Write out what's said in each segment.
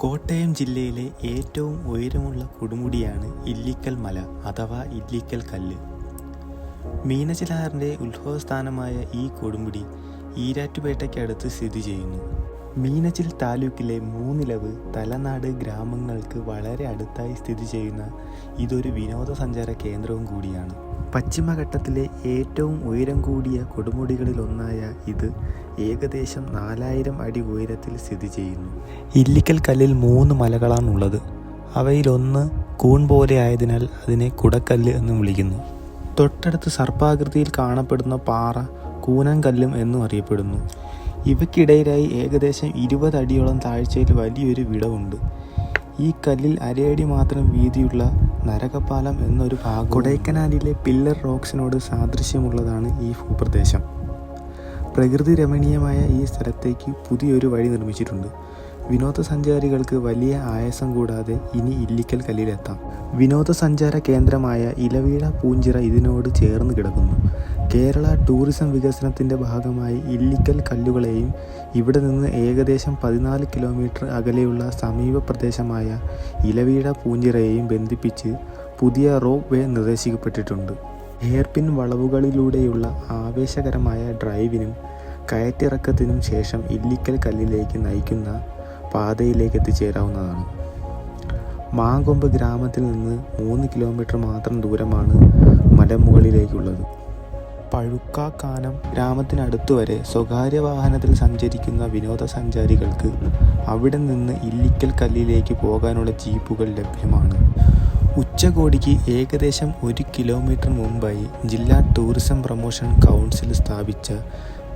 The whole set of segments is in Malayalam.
കോട്ടയം ജില്ലയിലെ ഏറ്റവും ഉയരമുള്ള കൊടുമുടിയാണ് ഇല്ലിക്കൽ മല അഥവാ ഇല്ലിക്കൽ കല്ല്. മീനച്ചിലാറിൻ്റെ ഉത്ഭവസ്ഥാനമായ ഈ കൊടുമുടി ഈരാറ്റുപേട്ടയ്ക്കടുത്ത് സ്ഥിതി ചെയ്യുന്നു. മീനച്ചിൽ താലൂക്കിലെ മൂന്നിലവ്, തലനാട് ഗ്രാമങ്ങൾക്ക് വളരെ അടുത്തായി സ്ഥിതി ചെയ്യുന്ന ഇതൊരു വിനോദസഞ്ചാര കേന്ദ്രവും കൂടിയാണ്. പശ്ചിമഘട്ടത്തിലെ ഏറ്റവും ഉയരം കൂടിയ കൊടുമുടികളിലൊന്നായ ഇത് ഏകദേശം 4000 അടി ഉയരത്തിൽ സ്ഥിതി ചെയ്യുന്നു. ഇല്ലിക്കൽ കല്ലിൽ 3 മലകളാണുള്ളത്. അവയിലൊന്ന് കൂൺ പോലെ ആയതിനാൽ അതിനെ കുടക്കല്ല് എന്നും വിളിക്കുന്നു. തൊട്ടടുത്ത് സർപ്പാകൃതിയിൽ കാണപ്പെടുന്ന പാറ കൂനൻകല്ലും എന്നും അറിയപ്പെടുന്നു. ഇവയ്ക്കിടയിലായി ഏകദേശം 20 അടിയോളം താഴ്ചയിൽ വലിയൊരു വിടവുണ്ട്. ഈ കല്ലിൽ അരയടി മാത്രം വീതിയുള്ള നരകപ്പാലം എന്നൊരു ഭാഗം കൊടൈക്കനാലിലെ പില്ലർ റോക്സിനോട് സാദൃശ്യമുള്ളതാണ് ഈ ഭൂപ്രദേശം. പ്രകൃതി രമണീയമായ ഈ സ്ഥലത്തേക്ക് പുതിയൊരു വഴി നിർമ്മിച്ചിട്ടുണ്ട്. വിനോദസഞ്ചാരികൾക്ക് വലിയ ആയാസം കൂടാതെ ഇനി ഇല്ലിക്കൽ കല്ലിലെത്താം. വിനോദസഞ്ചാര കേന്ദ്രമായ ഇലവീഴ പൂഞ്ചിറ ഇതിനോട് ചേർന്ന് കിടക്കുന്നു. കേരള ടൂറിസം വികസനത്തിൻ്റെ ഭാഗമായി ഇല്ലിക്കൽ കല്ലുകളെയും ഇവിടെ നിന്ന് ഏകദേശം 14 കിലോമീറ്റർ അകലെയുള്ള സമീപ പ്രദേശമായ ഇലവീഴ പൂഞ്ചിറയെയും ബന്ധിപ്പിച്ച് പുതിയ റോപ്പ് വേ നിർദ്ദേശിക്കപ്പെട്ടിട്ടുണ്ട്. ഹെയർപിൻ വളവുകളിലൂടെയുള്ള ആവേശകരമായ ഡ്രൈവിനും കയറ്റിറക്കത്തിനും ശേഷം ഇല്ലിക്കൽ കല്ലിലേക്ക് നയിക്കുന്ന പാതയിലേക്ക് എത്തിച്ചേരാവുന്നതാണ്. മാങ്കൊമ്പ് ഗ്രാമത്തിൽ നിന്ന് 3 കിലോമീറ്റർ മാത്രം ദൂരമാണ് മലമുകളിലേക്കുള്ളത്. പഴുക്കാക്കാനം ഗ്രാമത്തിനടുത്തുവരെ സ്വകാര്യ വാഹനത്തിൽ സഞ്ചരിക്കുന്ന വിനോദസഞ്ചാരികൾക്ക് അവിടെ നിന്ന് ഇല്ലിക്കൽ കല്ലിലേക്ക് പോകാനുള്ള ജീപ്പുകൾ ലഭ്യമാണ്. ഉച്ചകോടിക്ക് ഏകദേശം 1 കിലോമീറ്റർ മുമ്പായി ജില്ലാ ടൂറിസം പ്രൊമോഷൻ കൗൺസിൽ സ്ഥാപിച്ച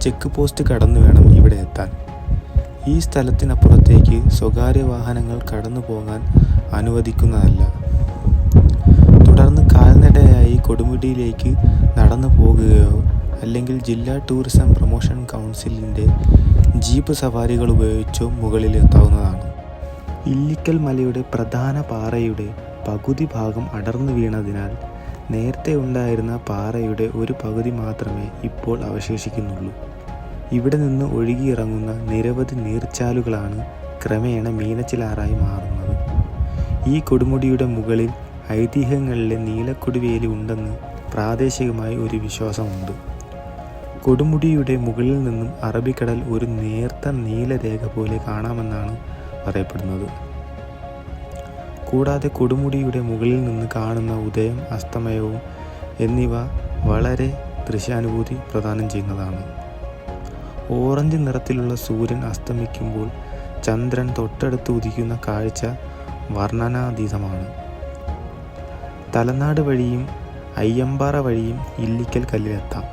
ചെക്ക് പോസ്റ്റ് കടന്നു വേണം ഇവിടെ എത്താൻ. ഈ സ്ഥലത്തിനപ്പുറത്തേക്ക് സ്വകാര്യ വാഹനങ്ങൾ കടന്നു പോകാൻ അനുവദിക്കുന്നതല്ല. തുടർന്ന് കാൽനടയായി കൊടുമുടിയിലേക്ക് നടന്നു പോകുകയോ അല്ലെങ്കിൽ ജില്ലാ ടൂറിസം പ്രൊമോഷൻ കൗൺസിലിൻ്റെ ജീപ്പ് സവാരികൾ ഉപയോഗിച്ചോ മുകളിൽ എത്താവുന്നതാണ്. ഇല്ലിക്കൽ മലയുടെ പ്രധാന പാറയുടെ പകുതി ഭാഗം അടർന്നു വീണതിനാൽ നേരത്തെ ഉണ്ടായിരുന്ന പാറയുടെ ഒരു പകുതി മാത്രമേ ഇപ്പോൾ അവശേഷിക്കുന്നുള്ളൂ. ഇവിടെ നിന്ന് ഒഴുകിയിറങ്ങുന്ന നിരവധി നീർച്ചാലുകളാണ് ക്രമേണ മീനച്ചിലാറായി മാറുന്നത്. ഈ കൊടുമുടിയുടെ മുകളിൽ ഐതിഹ്യങ്ങളിലെ നീലക്കൊടിവേലി ഉണ്ടെന്ന് പ്രാദേശികമായി ഒരു വിശ്വാസമുണ്ട്. കൊടുമുടിയുടെ മുകളിൽ നിന്നും അറബിക്കടൽ ഒരു നേർത്ത നീലരേഖ പോലെ കാണാമെന്നാണ് പറയപ്പെടുന്നത്. കൂടാതെ കൊടുമുടിയുടെ മുകളിൽ നിന്ന് കാണുന്ന ഉദയം, അസ്തമയവും എന്നിവ വളരെ ദൃശ്യാനുഭൂതി പ്രദാനം ചെയ്യുന്നതാണ്. ഓറഞ്ച് നിറത്തിലുള്ള സൂര്യൻ അസ്തമിക്കുമ്പോൾ ചന്ദ്രൻ തൊട്ടടുത്ത് ഉദിക്കുന്ന കാഴ്ച വർണ്ണനാതീതമാണ്. തലനാട് വഴിയും അയ്യമ്പാറ വഴിയും ഇല്ലിക്കൽ കല്ലിലെത്താം.